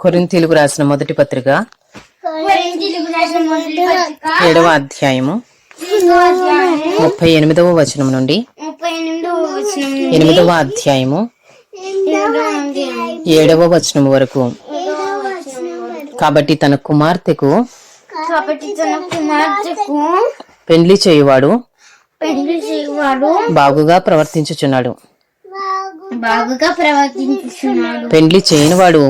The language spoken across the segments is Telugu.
కొరింథీయులకు రాసిన మొదటి పత్రిక 7వ అధ్యాయము 38వ వచనం నుండి 8వ అధ్యాయము 7వ వచనం వరకు. కాబట్టి తన కుమార్తెకు పెండ్లి చేయువాడు బాగుగా ప్రవర్తించుచున్నాడు. పెండ్లి చేయనివాడు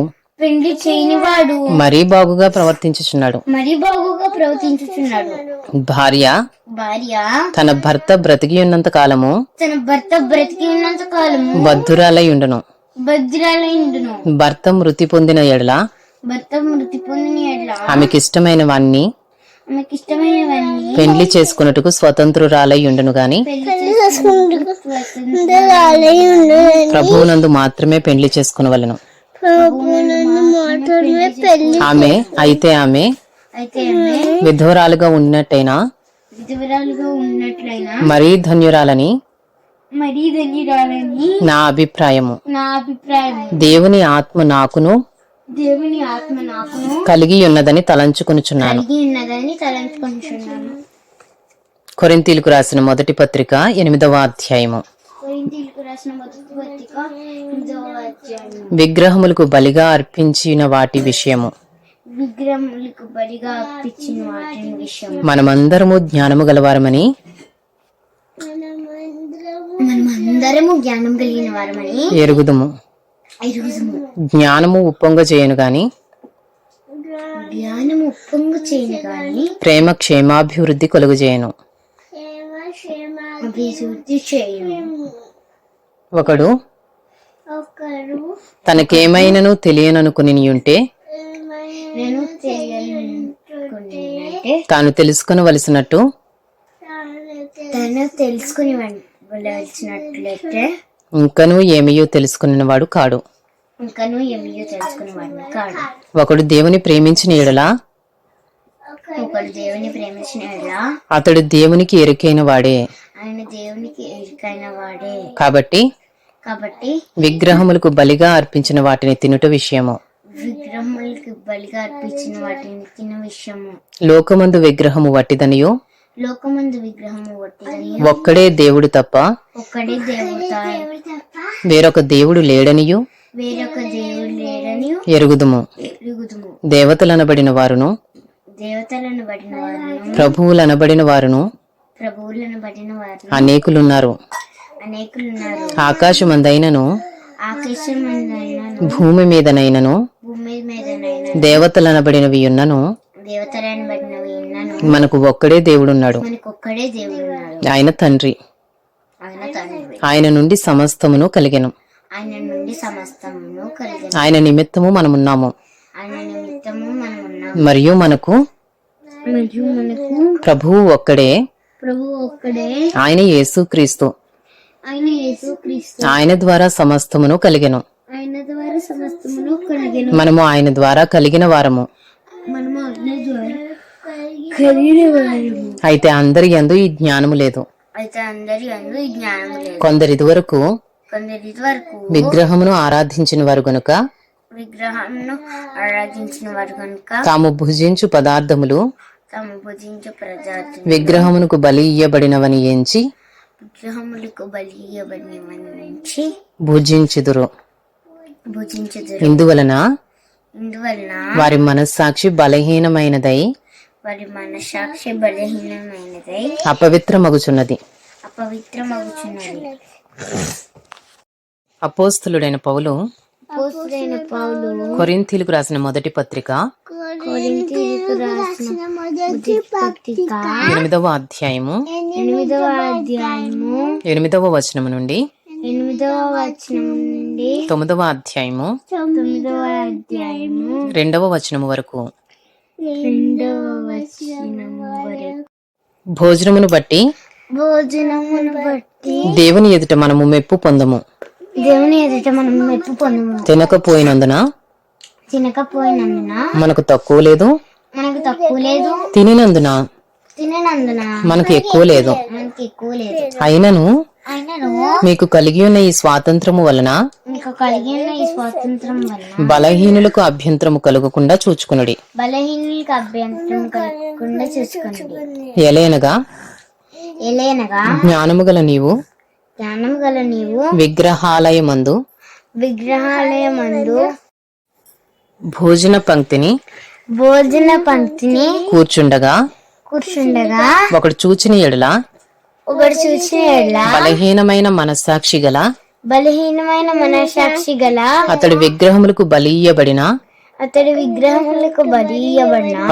మరీ బాగుగా ప్రవర్తించుచున్నాడు. భార్య తన భర్త బ్రతికి ఉన్నంత కాలము బద్ధురాలై ఉండును. భర్త మృతి పొందిన ఎడల ఆమెకిష్టమైన వాణ్ణి పెండ్లి చేసుకున్నట్టుకు స్వతంత్రురాలై ఉండును గాని ప్రభువునందు మాత్రమే పెండ్లి చేసుకునవలెను. ఆమె విధవరాలుగా ఉన్నట్టయినా మరీ ధన్యురాలని నా అభిప్రాయము. దేవుని ఆత్మ నాకును కలిగి ఉన్నదని తలంచుకొనుచున్నాను. కొరింథీయులకు రాసిన మొదటి పత్రిక 8వ అధ్యాయము. విగ్రహములకు బలిగా అర్పించిన వాటి విషయము. మనమందరము జ్ఞానము గలవారమని ఎరుగుదుము. జ్ఞానము ఉప్పొంగ చేయను గాని ప్రేమ క్షేమాభివృద్ధి కలుగు చేయను. ఒకడు తనకేమైనను తెలియననుకుని ఉంటే తాను తెలుసుకొనవలసినట్టు ఇంకనూ ఏమయ్యో తెలుసుకున్నవాడు కాడు. ఒకడు దేవుని ప్రేమించిన ఎడల అతడు దేవునికి ఎరుకైన వాడే. కాబట్టి విగ్రహములకు బలిగా అర్పించిన వాటిని తినుట విషయము. లోకమందు విగ్రహము వట్టిదనియు ఒక్కడే దేవుడు తప్ప వేరొక దేవుడు లేడనియు ఎరుగుదుము. దేవతలనబడిన వారును ప్రభువులనబడిన వారును అనేకులున్నారు. ఆకాశమందైనను భూమి మీదనైనను దేవతలనబడినవి ఉన్నను మనకు ఒక్కడే దేవుడున్నాడు. ఆయన తండ్రి. ఆయన నుండి సమస్తమును కలిగెను. ఆయన నిమిత్తము మనమున్నాము. మరియు మనకు ప్రభువు ఒక్కడే, ఆయన యేసుక్రీస్తు. ఆయన ద్వారా సమస్తమును కలిగెను. మనము ఆయన ద్వారా కలిగిన వారము. అయితే అందరి యందు ఈ జ్ఞానము లేదు. కొందరిది వరకు విగ్రహమును ఆరాధించిన వారు గనుక తాము భుజించు పదార్థములు విగ్రహమునకు బలి ఇయ్యబడినవని ఎంచి భుజించుదురు. ఇందువలన వారి మనస్సాక్షి బలహీనమైనదై అపవిత్రమగుచున్నది. అపోస్తలుడైన పౌలు కొరింథీయులకు రాసిన మొదటి పత్రిక 8వ అధ్యాయము 8వ వచనము నుండి 9వ అధ్యాయము 2వ వచనము వరకు. భోజనమును బట్టి దేవుని ఎదుట మనము మెప్పు పొందము. తినకపోయినందున మనకు తక్కువ లేదు, తినినందున మనకు ఎక్కువ లేదు. అయినను మీకు కలిగి ఉన్న ఈ స్వాతంత్రము వలన బలహీనులకు అభ్యంతరము కలుగకుండా చూచుకునుడి. ఎలయనగా జ్ఞానము గల నీవు విగ్రహాలయమందు భోజన పంక్తిని కూర్చుండగా ఒకడు చూచిన ఎడల బలహీనమైన మనస్సాక్షి గల అతడి విగ్రహములకు బలియబడిన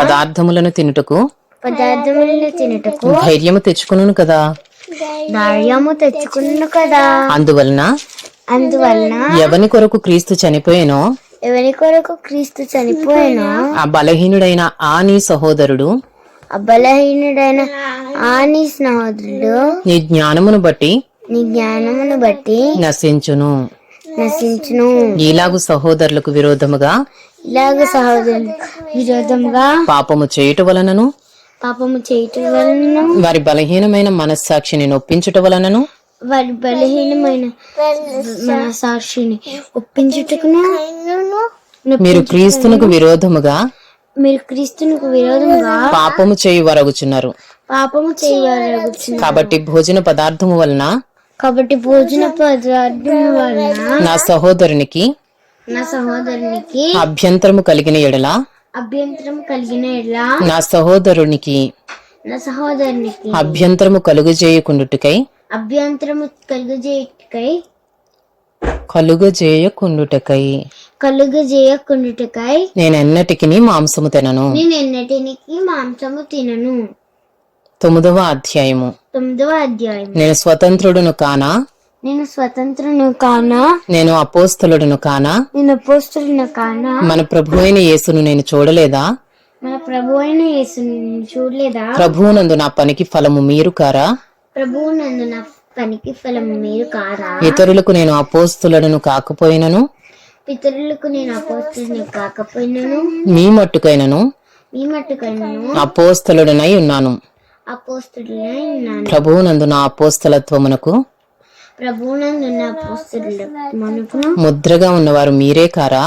పదార్థములను తినుటకు ధైర్యము తెచ్చుకును కదా. అందువలన ఎవని కొరకు క్రీస్తు చనిపోయేనో ఆ బలహీనుడైన ఆ నీ సహోదరుడు నీ జ్ఞానమును బట్టి నశించును. ఇలాగు సహోదరులకు విరోధముగా పాపము చేయుట వలనను వారి బలహీనమైన మనస్సాక్షిని నొప్పించుట వలనను మీరు క్రీస్తునకు విరోధముగా పాపము చేయి వరగుచున్నారు. కాబట్టి భోజన పదార్థము వలన నా సహోదరునికి అభ్యంతరము కలిగిన ఎడల నా సహోదరునికి అభ్యంతరము కలుగజేయకుండుటకై నేనెన్నటికి మాంసము తినను. 9వ అధ్యాయము. నేను స్వతంత్రుడును కానా, నేను అపోస్తలుడును కానా, మన ప్రభు అయిన యేసును నేను చూడలేదా, ప్రభువునందు నా పనికి ఫలము మీరు కారా, ఇతరులకు నేను అపోస్తలుడను కాకపోయినను మీ మట్టుకైనను అపోస్తలుడనై ఉన్నాను. ప్రభువునందు నా అపోస్తలత్వమునకు ముద్రగా ఉన్నవారు మీరే కారా.